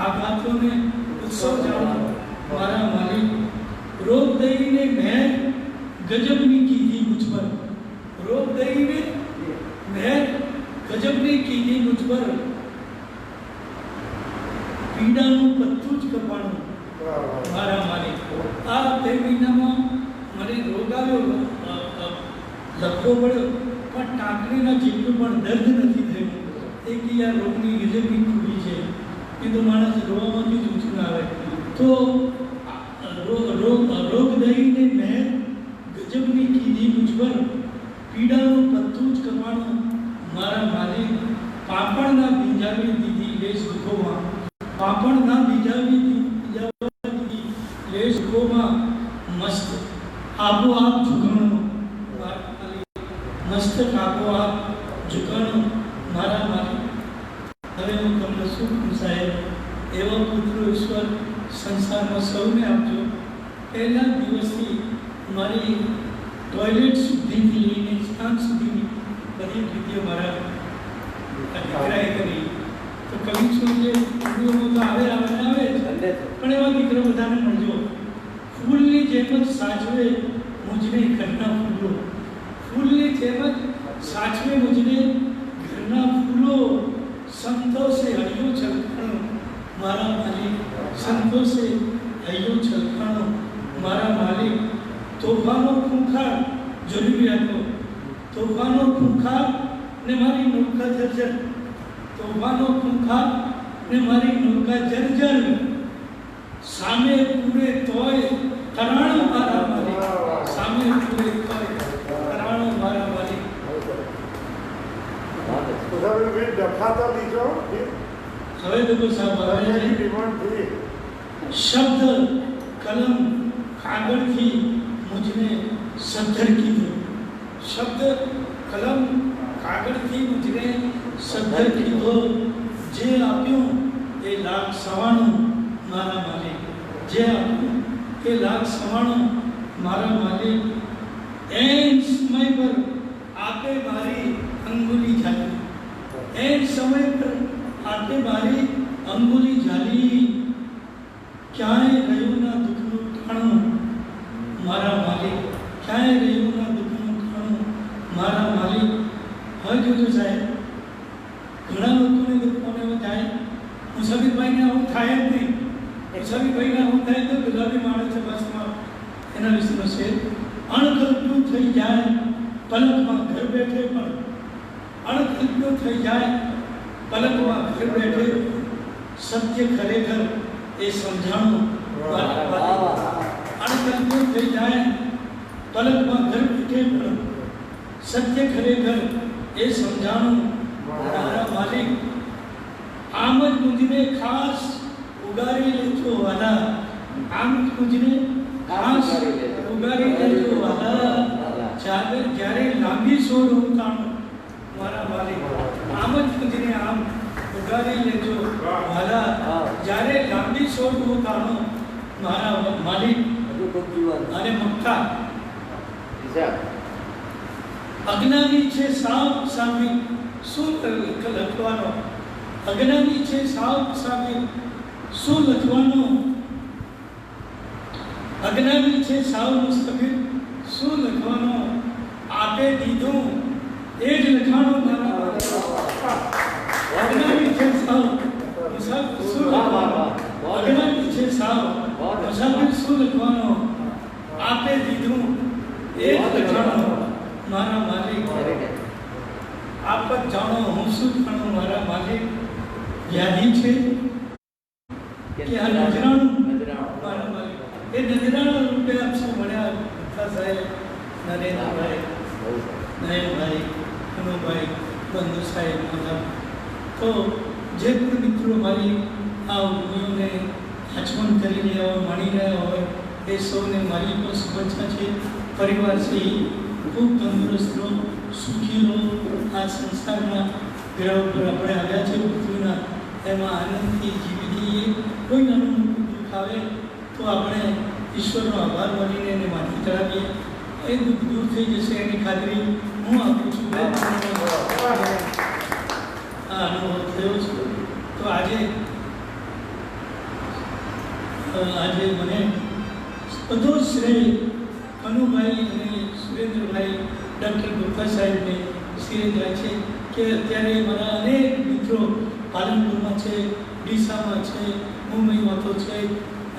આઘાતોને ઉત્સવ જાણો મારા માલિક. રોગ દઈને મહેર ગજબની કીધી મુझ પર. રોગ દઈને મહેર ગજબની કીધી મુझ પર. પીડાનું પત્તું જ કપાણું મારા માલિક. આ 2 મહિનામાં મને રોગ આવ્યો, લખવો પડ્યો, પણ ટાંકણીના જેટલું પણ દર્દ નથી થયું. એક આ રોગની ગજબની ખૂબી છે. એ તો માણસ રોવામાંથી જ ઊંચું આવે. તો રોગ દઈને મહેર ગજબની કીધી મુझ પર. પીડાનું પત્તું જ કપાણું મારા માલિક. પાપણના ભીંજાવી દીધી લેશ દુઃખોમાં. પાપણના ભીંજાવી દીધી લેશ દુઃખોમાં. મસ્ત આપોઆપ ઝુકાણું મારા માલિક. મસ્તક આપોઆપ ઝુકાણું મારા માલિક. હવે હું તમને શું કહું સાહેબ? એવા પુત્રો ઈશ્વર સંસારમાં સૌને આપજો. પહેલા દિવસથી મારી ટોયલેટ સુધીથી લઈને સ્નાન સુધીની બધી વિધિઓ મારા દીકરાએ કરી. તો કવિ છું જે તો આવે પણ એવા દીકરો બધાને મળજો. ફૂલની જેમ જ સાચવે મુજને ઘરના ફૂલો. ફૂલની જેમ જ સાચવે મુજને ઘરના ફૂલો. સંતોષે હૈયો છલકાણો મારા માલિક. સંતોષે હૈયો છલકાણો મારા માલિક. તોફાનો ખૂંખાર જરૂરિયાતો, તોફાનો ખૂંખાર ને મારી નૌકા જર્જર, તોફાનો ખૂંખાર ને મારી નૌકા જર્જર, સામે પૂરે તોય તરાણો મારા માલિક, સામે પૂરે તોય તરાણો મારા માલિક. મુસાફિર ડખાતા દીજો હવે देखो साहब આવે છે ડિમાન્ડ થઈ शब्द कलम कागड़ की मुझने सद्धर की दो, शब्द कलम कागड़ की मुझने सद्धर की दो, जे आप्यो ए लाख सवाणु मारा मालिक, जे आप्यो ए लाख सवाणु मारा मालिक. एन समय पर आपे मारी अंगुली झाली, एन समय पर आपे मारी अंगुली झाली, ક્યાંય રહ્યું ના દુઃખનું ઠાણું મારા માલિક, ક્યાંય રહ્યું ના દુઃખનું ઠાણું મારા માલિક. હવે જોજો સાહેબ, ઘણા લોકોને દુઃખોને એવું થાય, મુસાફિરભાઈને આવું થાય જ નહીં, મુસાફિરભાઈને આવું થાય તો ગુલાબી માણસ છે બસમાં, એના વિશેનો છે. અણકલ્પ્યું થઈ જાય પલકમાં ઘર બેઠે, પણ અણકલ્પ્યું થઈ જાય પલકમાં ઘર બેઠે, સત્ય ખરેખર એ સમજાણું અણકલ્પ્યું થઈ જાય પલકમાં ઘર બેઠે, પણ સત્ય ખરેખર એ સમજાણું મારા માલિક. આમ જ મુજને ખાસ ઉગારી લેજો વાલા, આમ જ મુજને ખાસ ઉગારી લેજો વાલા, જ્યારે લાંબી સોડ હું તાણું મારા માલિક. આમ જ મુજને આમ ઉગારી લેજો વાલા, જ્યારે લાંબી સોડ હું તાણું મારા માલિક. અને મક્કા અજ્ઞાની છે સાપ સામે શું લખવાનો, અજ્ઞાની છે સાપ સામે શું લખવાનો, અજ્ઞાની છે સાવ મુસ્તફિર શું લખવાનો, આપે દીધું એ જ લખાણો મારા. અજ્ઞાની છે સાવ મુસાફિર શું લખવાનો, અજ્ઞાની છે સાવ મુસાફિર શું લખવાનો, આપે દીધું એ જ લખાણો મારા માલિક. આપ જ જાણો હું શું જાણું મારા માલિક. વ્યાધિ છે કે આ નજરાણું મારા માલિક, એ નજરાણા રૂપે આપ શું મળ્યા ભથ્થા સાહેબ, નરેન્દ્રભાઈ, નયનભાઈ, કનુભાઈ, બંધુ સાહેબ બધા. તો જે પણ મિત્રો મારી આ ઉદ્યોગને આચમન કરી રહ્યા હોય, માણી રહ્યા હોય, એ સૌને મારી પણ શુભેચ્છા છે. પરિવારથી ખૂબ તંદુરસ્ત રહો, સુખી રહો. આ સંસારના ગ્રહ પર આપણે આવ્યા છે પૃથ્વીના, એમાં આનંદથી જીવી જઈએ. કોઈ નાનું મોટું દુઃખ આવે તો આપણે ઈશ્વરનો આભાર માનીને એને માથે ચડાવીએ, એ દુઃખ દૂર થઈ જશે એની ખાતરી હું આપું છું. આ અનુભવ થયો છે. તો આજે મને બધો શ્રેય કનુભાઈ અને સુરેન્દ્રભાઈ, ડૉક્ટર ગુપ્તા સાહેબને શ્રેય જાય છે કે અત્યારે મારા અનેક મિત્રો પાલનપુરમાં છે, ડીસામાં છે, મુંબઈમાં તો છે,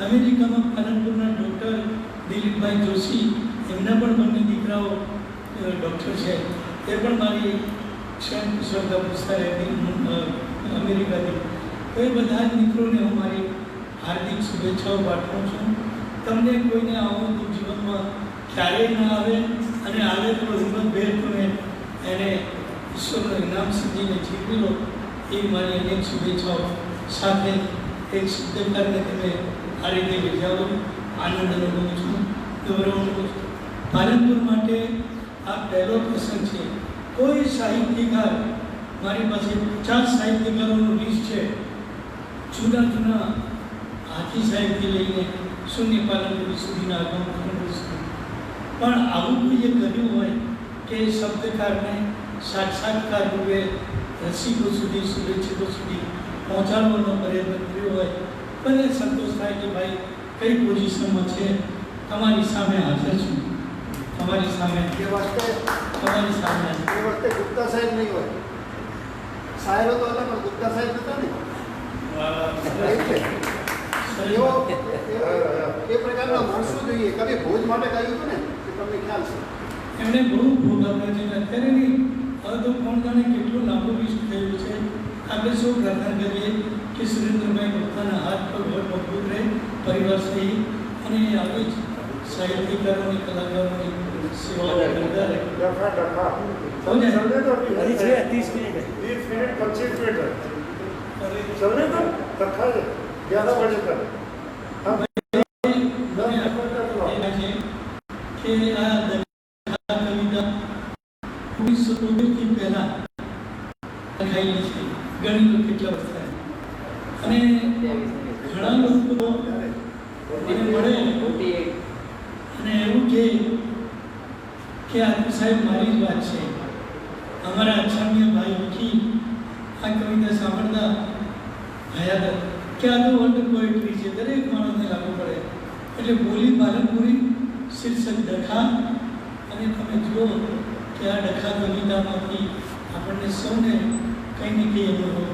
અમેરિકામાં પાલનપુરના ડૉક્ટર દિલીપભાઈ જોશી, એમના પણ બંને દીકરાઓ ડૉક્ટર છે, એ પણ મારી ક્ષણ શ્રદ્ધા પૂછતા રહેતી અમેરિકાથી. તો એ બધા જ મિત્રોને હું મારી હાર્દિક શુભેચ્છાઓ પાઠવું છું. તમને કોઈને આવું જીવનમાં ક્યારેય ના આવે, અને આવે તો હિંમતભેર તમે એને ઈશ્વરનું ઇનામ સમજીને જીવી લો, એ મારી અનેક શુભેચ્છાઓ સાથે એક શુદ્ધકારને તમે આ રીતે વિજાવો. આનંદ અનુભવું છું, ગૌરવ અનુભવું છું. પાલનપુર માટે આ પહેલો પ્રસંગ છે. કોઈ સાહિત્યકાર, મારી પાસે 50 સાહિત્યકારોનું લિસ્ટ છે, જૂના જૂના હાથી સાહેબથી લઈને શૂન્ય પાલનપુર સુધીના અગાઉ સુધી. પણ આવું કોઈએ કર્યું હોય કે શબ્દકારને સાક્ષાત્કાર રૂપે રસિકો સુધી, શુભેચ્છકો સુધી પહોંચાડવાનો પ્રયત્ન કર્યો હોય, મને સંતોષ થાય કે ભાઈ કઈ પોઝિશનમાં છે, તમારી સામે હાજર છું, તમારી સામે એ વખતે તમારી સામે ગુપ્તા સાહેબ નહીં હોય, સાહેબ તો હતા પણ ગુપ્તા સાહેબ હતા ને, એ પ્રકારના માણસો જોઈએ. કવિ ભોજ માટે કહ્યું હતું ને તમને ખ્યાલ છે. એમણે બહુ ભોગ આપ્યો છે અને અત્યારે નહીં, હવે તો કોણ જાણે કેટલું લાંબુ વિશ્વ થયું છે. આપણે સૌ પ્રાર્થના કરીએ કે સુરેન્દ્રભાઈ પોતાના હાથ પર મજબૂત રહે, પરિવાર સહિત, અને આવી જ સાહિત્યકારોની, કલાકારોની સેવાઓ કરતા રહે. ડખા ડખા ચલને ચલને તો હજી છે 30 મિનિટ 20 मिनट 25 मिनट है चलने तो रखा है 11 बजे तक हाँ મને એ છે કે આ દક્ષા કવિતા 1973 થી પહેલા લખાયેલી છે. ઘણી લોકો કેટલા વર્ષ થયા અને ઘણા લોકો મને મળે 48 અને એવું કે આ તો સાહેબ મારી જ વાત છે. અમારા અછામિયા ભાઈ વિકી આ કવિતા સાંભળતા ભયા કે આ તો વર્લ્ડ પોએટ્રી છે, દરેક માણસને લાગુ પડે. એટલે બોલી પાલનપુરી, શીર્ષક ડખા, અને તમે જુઓ કે આ ડખા કવિતામાંથી આપણને સૌને કંઈ ને કંઈ અનુભવ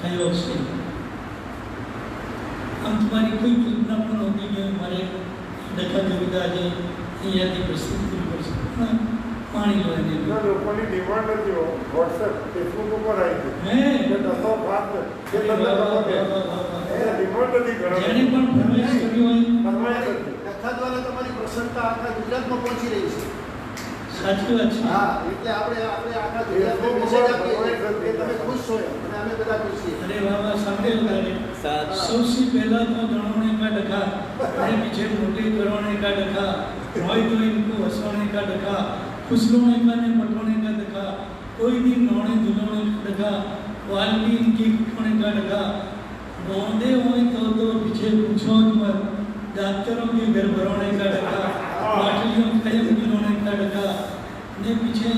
થયો છે. આમ તમારી કોઈ કલ્પના પણ નહોતી કે મારે ડખા કવિતા આજે અહીંયાથી પ્રસ્તુત કરવી પડશે. પણ પાણી લો એને. લોકોની ડિમાન્ડ હતી વોટ્સએપ ફેસબુક ઉપર આવી હે કે ડખો ભાત કે તમને ડખો કે ડિમાન્ડ હતી જેણે પણ ફરમાઈશ કરી હોય ફરમાઈશ હતી ડખા દ્વારા તમારી પ્રસન્નતા આખા ગુજરાતમાં પહોંચી રહી છે. સાચી વાત છે. હા, એટલે આપણે આખા ગુજરાતમાં મેસેજ આપીએ છીએ કે તમે ખુશ છો એમ, અને અમે બધા ખુશ છીએ. અરે વાહ વાહ, સાંભળેલું તારે. સાત સૌથી પહેલા તો ગણોને કા ડખા, અને पीछे मोटे करोने का डखा, रोई तो इनको हंसोने का डखा, खुशलोने का ने पटोने का डखा, कोई दिन नौने दुलोने का डखा, वाल्मी इनकी कुटोने का डखा, बोंदे होए तो पीछे पूछो मत, डॉक्टरों के घर भरोने का डखा, बाटलियों खयम गिरोने का डखा, ने पीछे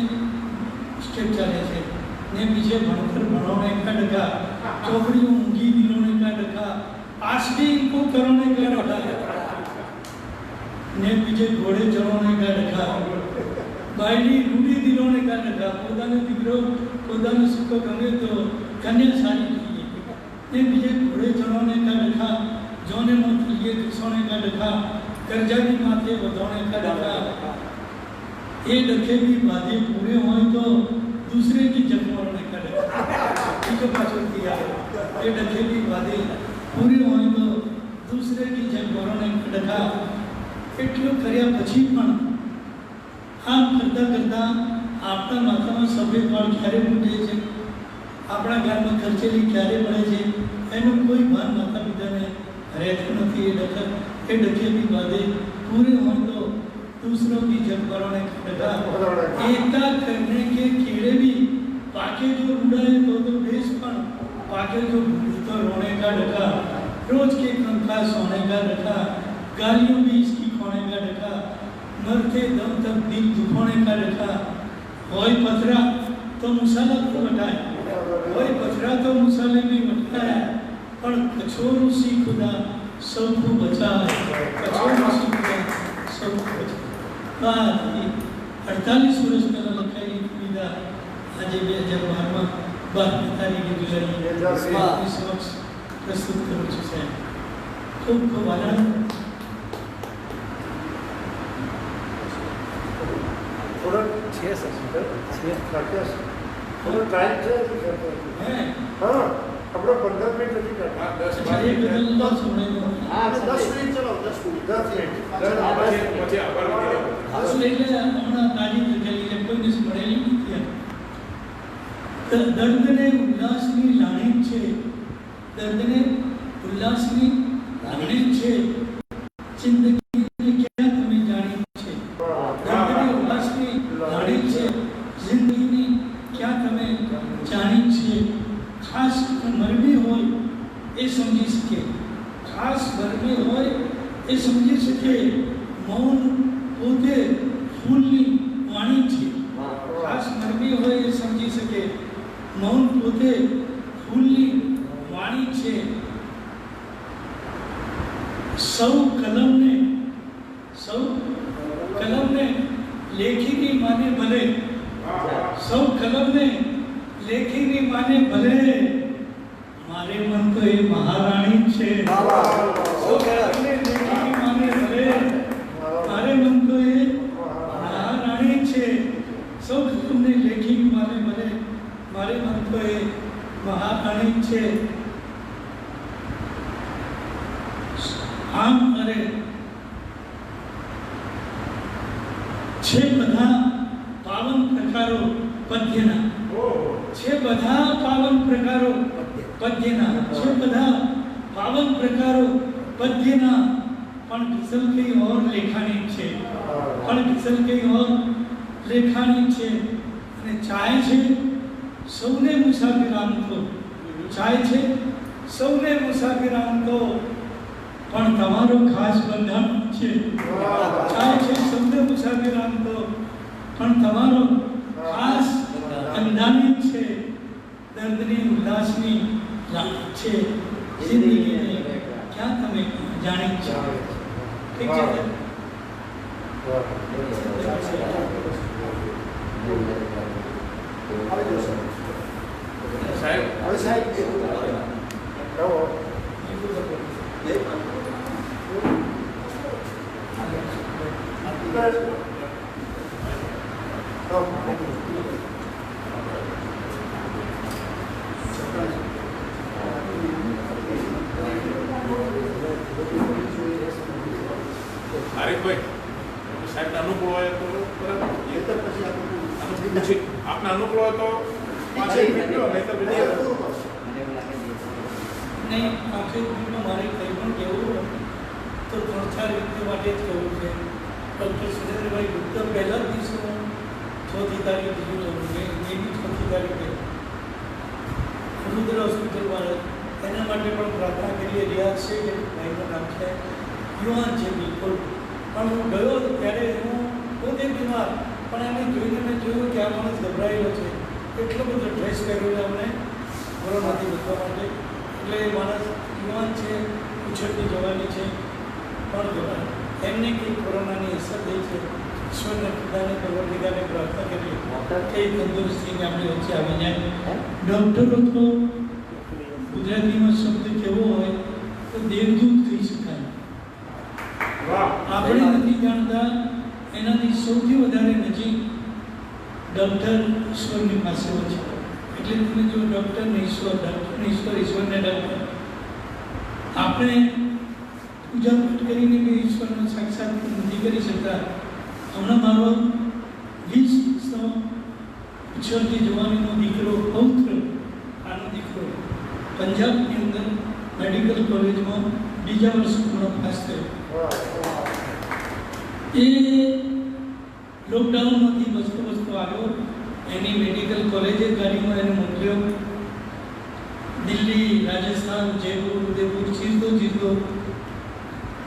स्टेप चले थे, ने पीछे भणकर भणोने का डखा, चौकड़ियों ऊँगी दिलोने का डखा, आसली इनको करोने का डखा, ने पीछे घोड़े चढ़ोने का डखा, बायली रूढ़ी दिलोने का डखा, પોતાનો દીકરો પોતાનો સુકો ગમે તો કન્યા સારી જોઈએ, ने पीछे घोड़े चढ़ोने का डखा, जोने मत लिए घुसोने का डखा, कर्जा भी माथे बधोने का डखा, ये डखे भी बाधे पूरे हों तो दूसरे की जगमोरने का डखा, ठीक है पाचन किया, ये डखे भी बाधे पूरे हों तो दूसरे की जगमोरने का डखा, એટલું કર્યા પછી પણ આમ કરતાં કરતાં આપણા માથામાં સફેદ વાળ ક્યારે ફૂટે છે, આપણા ઘરમાં ખર્ચેલી ક્યારે પડે છે, એનું કોઈ ભાન માતા પિતાને રહેતું નથી. એ ડખે भी बाधे पूरे हों तो दूसरों की जग भरोने का डखा, एकता करने के कीड़े भी पाके जो उड़ाए तो देश पण पाके जो तो रोने का डखा, रोज के कंका सोने का डखा, गालियों भी इसकी खोने का डखा, मरते दम तक दिल दुखोने का डखा, होय पथरा तो मुसाला को बटाए, होय पथरा तो मुसाले में बटाए, पर कछोरू सी खुदा सबको बचाए, कछोरू सी खुदा सबको बचाए. बात 48 વર્ષ પહેલા લખાયેલી કવિતા આજે 2012માં 12મી તારીખે જુલાઈ આપની સમક્ષ પ્રસ્તુત કરું છું સાહેબ. ખૂબ ખૂબ આનંદ. थोड़ा છે સર थोड़ा टाइम છે હે हाँ આપણે 15 મિનિટ નથી કરતા આ 10 અચ્છા એ બદલ ન સમજાય. હા, 10 મિનિટ ચલાવો, 10 મિનિટ. 10 મિનિટ પછી આભાર માની લો. એટલે હમણાં તાજી જગ્યાએ એટલે કોઈને મળેલી નથી. દર્દને ઉલ્લાસની લાણી છે, દર્દને ઉલ્લાસની લાણી છે, જિંદગીને ક્યાં તમે જાણી છે, દર્દને ઉલ્લાસની લાણી છે, જિંદગીની ક્યાં તમે જાણી છે, ખાસ મરવી હોય એ સમજી શકે, ખાસ મરવી હોય એ સમજી શકે, મૌન પોતે ફૂલની વાણી છે, ખાસ મરવી હોય એ સમજી શકે, મૌન પોતે ફૂલની વાણી છે, સૌ કલમને લેખીની માને ભલે, સૌ કલમને લેખીની માને ભલે, મારે મન તો એ મહારાણી છે, સૌ કલમને લેખીની માને ભલે, મારે મન તો એ મારે માનતો એ મહાકાણી છે આમ અરે છે બધા પાવન પ્રકારો પદ્યના છે બધા પાવન પ્રકારો પદ્યના છે બધા પાવન પ્રકારો પદ્યના પણ ગઝલ કઈ ઓર લેખાની છે પણ ગઝલ કઈ ઓર લેખાની છે અને ચાહે છે સૌને મુસાફિરાન તો ચાહે છે સૌને મુસાફિરાન તો પણ તમારો ખાસ બંધાણ છે ચાહે છે સૌને મુસાફિરાન તો પણ તમારો ખાસ બંધાણી છે દર્દની ઉલ્લાસની છે જિંદગીને ક્યાં તમે જાણી છો ઠીક છે આરિફભાઈ સાહેબને અનુકૂળ હોય તો બરાબર પછી આપને અનુકૂળ હોય તો પાછી વિડીયો નહીં તો વિડીયો નહીં આખી મારે કંઈ પણ કહેવું તો 3-4 વ્યક્તિ માટે જ કહેવું છે ડૉક્ટર સુરેન્દ્રભાઈ ગુપ્તા પહેલા જ દિવસે હું 6મી તારીખે મેં બી 6મી તારીખે રુદ્ર હોસ્પિટલમાં એના માટે પણ પ્રાર્થના કરીએ રિયાઝ છે કે ભાઈનું નામ છે યુવાન છે બિલકુલ પણ હું ગયો ત્યારે હું પોતે બીમાર પણ એને જોઈને મેં જોયું કે આ માણસ ગભરાયેલો છે એટલો બધો ડ્રેસ પહેર્યો છે અમને કોરોનાથી બચવા માટે એટલે એ માણસ યુવાન છે ઉછળતી જવાની છે પણ એમને કંઈ કોરોનાની અસર થઈ છે ઈશ્વરને પિતાને પરવરદિગારને પ્રાર્થના કરીએ કે તંદુરસ્તીને આપણી વચ્ચે આવી જાય ડૉક્ટરો તો ગુજરાતીમાં શબ્દ કેવો હોય તો દેવદૂત કહી શકાય આપણે નથી જાણતા એનાથી સૌથી વધારે નજીક ડૉક્ટર ઈશ્વરની પાસે હોય છે એટલે તમે જો ડૉક્ટરને ઈશ્વર ઈશ્વરને ડૉક્ટર આપણે પૂજા પાઠ કરીને બી ઈશ્વરનો સાક્ષાત નથી કરી શકતા હમણાં મારો 20 ઉછળતી જવાનીનો દીકરો પૌત્ર આનો દીકરો પંજાબની અંદર મેડિકલ કોલેજમાં બીજા વર્ષે પૂર્ણ પાસ થયો એ લોકડાઉનમાંથી બચતો આવ્યો એની મેડિકલ કોલેજે ગાડીમાં એને મોકલ્યો દિલ્હી રાજસ્થાન જયપુર ઉદયપુર ચીરતો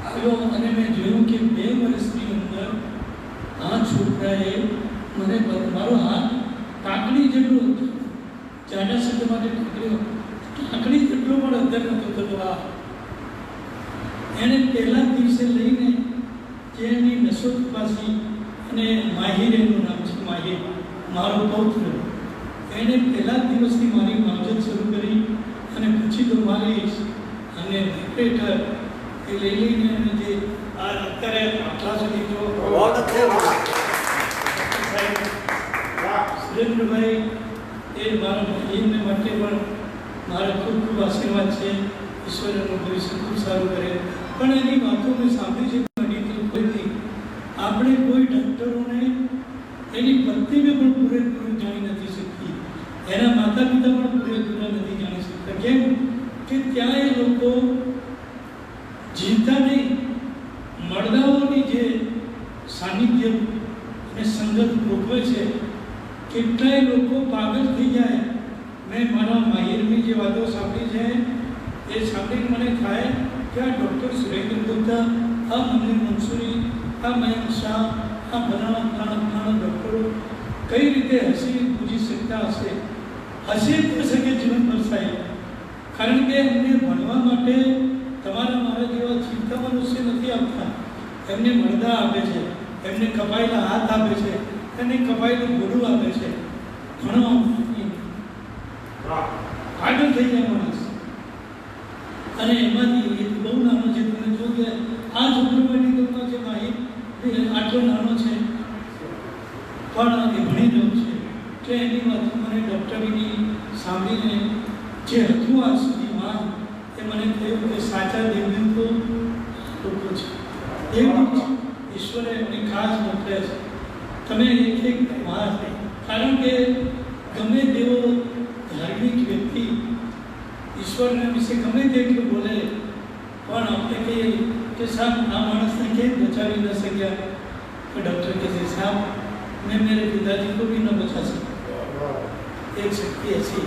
આવ્યો અને મેં જોયું કે 2 વર્ષની અંદર આ છોકરાએ મને મારો હાથ કાકડી જેટલો જાડા શબ્દ માટે કાકડી જેટલો પણ અંદર નહોતો થતો આ એણે પહેલા દિવસે લઈને જે એની નસો તપાસી અને માહિર એનું નામ છે માહિર મારો પૌત્ર એણે પહેલા દિવસથી મારી માવજત શરૂ કરી અને પછી તો માલિશ અને રિપેટર એ લઈને એને જે આ અત્યારે આટલા સુધી જો સુરેન્દ્રભાઈ એ મારા ભાઈને માટે પણ મારા ખૂબ ખૂબ આશીર્વાદ છે ઈશ્વર એનું ભવિષ્ય ખૂબ સારું કરે પણ એની વાતો મેં સાંભળી છે મેડિકલ કોલેજની આપણે કોઈ ડૉક્ટરોને એની પત્નીને પણ પૂરેપૂરું જાણી નથી શકતી એના માતા પિતા પણ પૂરેપૂરા નથી જાણી શકતા કેમ કે ત્યાં એ લોકો જીવતા નહીં મળદાઓની જે સાનિધ્ય અને સંગત ભોગવે છે કેટલાય લોકો પાગલ થઈ જાય મેં મારા માહિરની જે વાતો સાંભળી છે એ સાંભળીને મને થાય કે આ ડૉક્ટર સુરેન્દ્ર ગુપ્તા આ મનીર મંસૂરી આ મયંક શાહ આ ફલાણા ડૉક્ટરો કઈ રીતે હસી પૂજી શકતા હશે તો શકે જીવન બરસાય કારણ કે એમને ભણવા માટે તમારા મારા જેવા ચિંતા મનુષ્ય નથી આપતા એમને મળદા આપે છે એમને કપાયેલા હાથ આપે છે એને કપાયેલું ગોળું આપે છે ઘણો આગળ થઈ જાય માણસ અને એમાંથી એક બહુ નાનો છે તમે જો કે આ છોકરો મેડિકલમાં છે માહિર આટલો નાનો છે પણ એ ભણી રહ્યો છે એટલે એની વાતો મને ડૉક્ટરીની સાંભળીને જે હતું આજ સુધીમાં એ મને થયું કે સાચા દેવદૂતો લોકો છે, દેવદૂત છે. ઈશ્વરે એમને ખાસ મોકલ્યા છે. તમે એક વાત, કારણ કે ગમે તેવો ધાર્મિક વ્યક્તિ ઈશ્વરના વિશે ગમે તેટલું બોલે પણ આપણે કહીએ કે સાહેબ આ માણસને કેમ બચાવી ન શક્યા, તો ડૉક્ટર કહે છે સાहब मैं मेरे पिताजी को भी न बचा सका. एक शक्ति ऐसी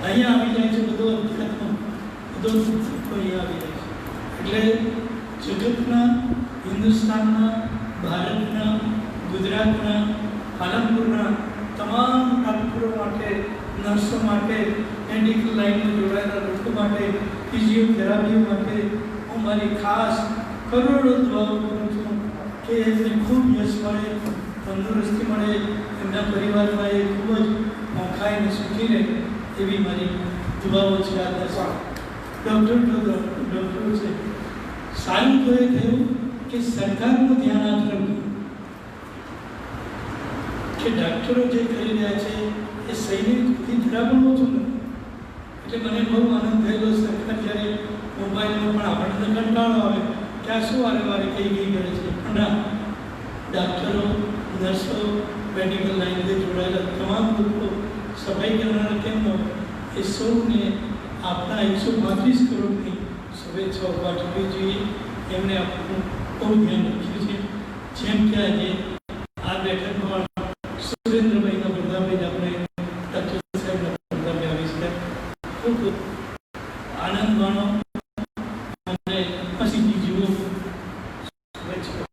અહીંયા આવી જાય છે, બધો અધ્યાત્મ બધો અહીંયા આવી જાય છે. એટલે જગતના, હિન્દુસ્તાનના, ભારતના, ગુજરાતના, પાલનપુરના તમામ ડૉક્ટરો માટે, નર્સો માટે, મેડિકલ લાઈનમાં જોડાયેલા લોકો માટે, ફિઝિયોથેરાપીઓ માટે હું મારી ખાસ કરોડો દુઆઓ કરું છું કે એમને ખૂબ યશ મળે, તંદુરસ્તી મળે, એમના પરિવારમાં એ ખૂબ જ મોખાઈને સુખી રહે એવી મારી દુઆઓ છે. આ દશા ડૉક્ટરો છે. સારું તો એ થયું કે સરકારનું ધ્યાન આ તરફ કે ડૉક્ટરો જે કરી રહ્યા છે એ સૈનિકથી જરા પણ ઓછું નથી. એટલે મને બહુ આનંદ થયેલો. સરકાર જ્યારે મોબાઈલમાં પણ આપણને કંટાળો આવે કે આ શું વારે કઈ કરે છે, પણ ના, ડૉક્ટરો, નર્સો, મેડિકલ લાઈનથી જોડાયેલા તમામ લોકો, સફાઈ કરનારા કેમ એ સૌને આપણા 135 કરોડની શુભેચ્છાઓ પાઠવવી જોઈએ. એમને આપણું બહુ ધ્યાન રાખ્યું છે. જેમ કે આજે આ બેઠકમાં સુરેન્દ્રભાઈના પ્રધાનભાઈ આપણે ડૉક્ટર સાહેબના પ્રધાનભાઈ આવી છે. ખૂબ આનંદ માણો અને હસીથી જીવો. શુભેચ્છા.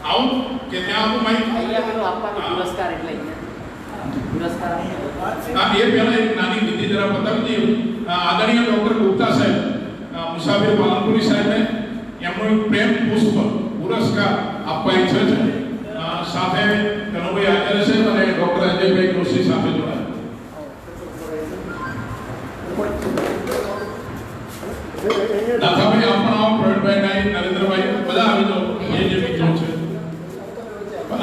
આવો કે ત્યાં આપું માહિતી અહીંયા પેલો આપવાનો પુરસ્કાર એટલે અહીંયા પુરસ્કાર એ પહેલા એક નાની વિધિ જરા બતાવી દઈએ. આદરણીય ડોક્ટર ગુપ્તા સાહેબ, મુસાફિર પાલનપુરી સાહેબને એમનો એક પ્રેમ પુષ્પ પુરસ્કાર આપવા ઈચ્છે છે. સાથે કનુભાઈ આચાર્ય સાહેબ અને ડોક્ટર અજયભાઈ જોશી સાથે જોડાયા. દાદાભાઈ આપ પણ આવો, પ્રવીણભાઈ નાઈ, નરેન્દ્રભાઈ બધા આવી જાઓ. એ જે મિત્રો છે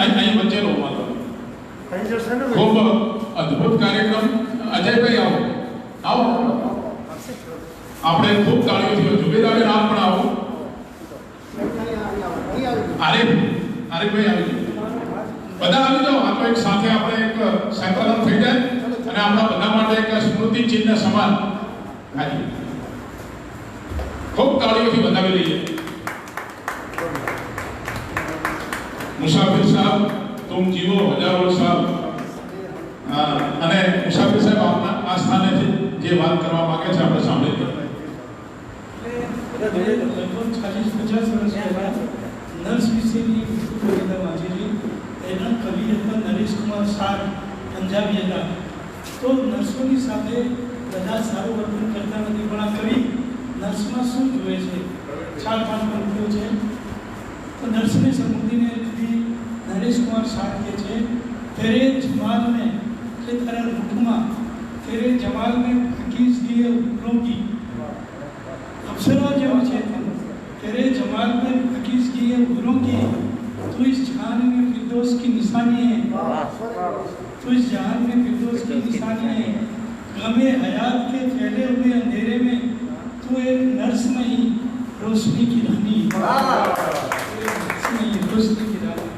અહીં વચ્ચે લો માતો. અહીં જશે ને ખૂબ અદ્ભુત કાર્યક્રમ. અજયભાઈ આવો આવો, આપણે ખૂબ તાળીઓથી જુબેદાબેન આપ પણ આવો. આરિફભાઈ આવી જાઓ, બધા આવી જાઓ. આ તો એક સાથે આપણે એક સંકલન થઈ જાય અને આપણા બધા માટે એક સ્મૃતિ ચિહ્ન સમાન. હાજી, ખૂબ તાળીઓથી વધાવી લઈએ. મુસાફિર સાહેબ, तुम जीવો હજારો સાલ. અને મુસાફિર સાહેબ આપના આ સ્થાનેથી જે વાત કરવા માંગે છે આપણે સાંભળી લઈએ. લગભગ 40-50 વર્ષ પહેલા નર્સ વિશેની પુસ્તકો વાંચેલી. એના કવિ હતા નરેશ કુમાર શાહ, પંજાબી હતા. તો નર્સોની સાથે બધા સારું વર્તન કરતા નથી, પણ આ કવિ નર્સમાં શું જુએ છે 4-5 પંક્તિઓ છે. તો નર્સને સંબોધીને કવિ नरेश कुमार शाह के छे, तेरे जमाल में के तरह रुकमा, तेरे जमाल में हकीस दिए फूलों की अप्सरा जो छे, तेरे जमाल में हकीस दिए फूलों की, तू इस जहान में फिरदौस की निशानी है, तू इस जहान में फिरदौस की निशानी है. गमे हयात के फैले हुए अंधेरे में तू एक नर्स नहीं रोशनी की रानी. रोशनी की रानी.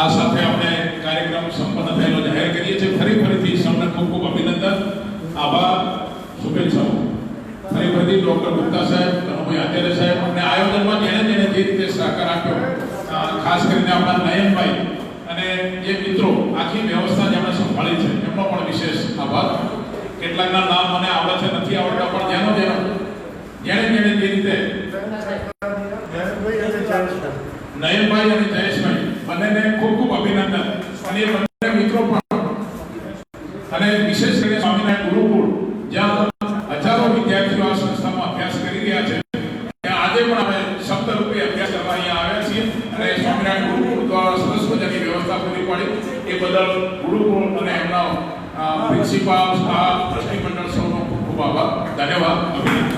આ સાથે આપણે કાર્યક્રમ સંપન્ન થયેલો જાહેર કરીએ છીએ. ફરીથી સૌને ખૂબ ખૂબ અભિનંદન, આભાર, શુભેચ્છાઓ. ફરીથી ડોક્ટર ગુપ્તા સાહેબ, કનુભાઈ આચાર્ય સાહેબ અને આયોજનમાં જેણે જે રીતે સહકાર આપ્યો, ખાસ કરીને આપણા નયનભાઈ અને જે મિત્રો આખી વ્યવસ્થા જેમણે સંભાળી છે એમનો પણ વિશેષ આભાર. કેટલાકના નામ મને આવડે છે, નથી આવડતા, પણ જેણે જે રીતે નયનભાઈ અને જયેશભાઈ બંનેને ખૂબ ખૂબ અભિનંદન. અને એ બંને મિત્રો પણ અને વિશેષ કરીને સ્વામિનારાયણ ગુરુકુળ, જ્યાં હજારો વિદ્યાર્થીઓ આ સંસ્થામાં અભ્યાસ કરી રહ્યા છે, ત્યાં આજે પણ અમે શબ્દ રૂપે અભ્યાસ કરવા અહીંયા આવ્યા છીએ. અને સ્વામિનારાયણ ગુરુકુળ દ્વારા સરસ મજાની વ્યવસ્થા પૂરી પાડી એ બદલ ગુરુકુળ અને એમના પ્રિન્સિપાલ, સ્ટાફ, ટ્રસ્ટી મંડળ સૌનો ખૂબ ખૂબ આભાર, ધન્યવાદ, અભિનંદન.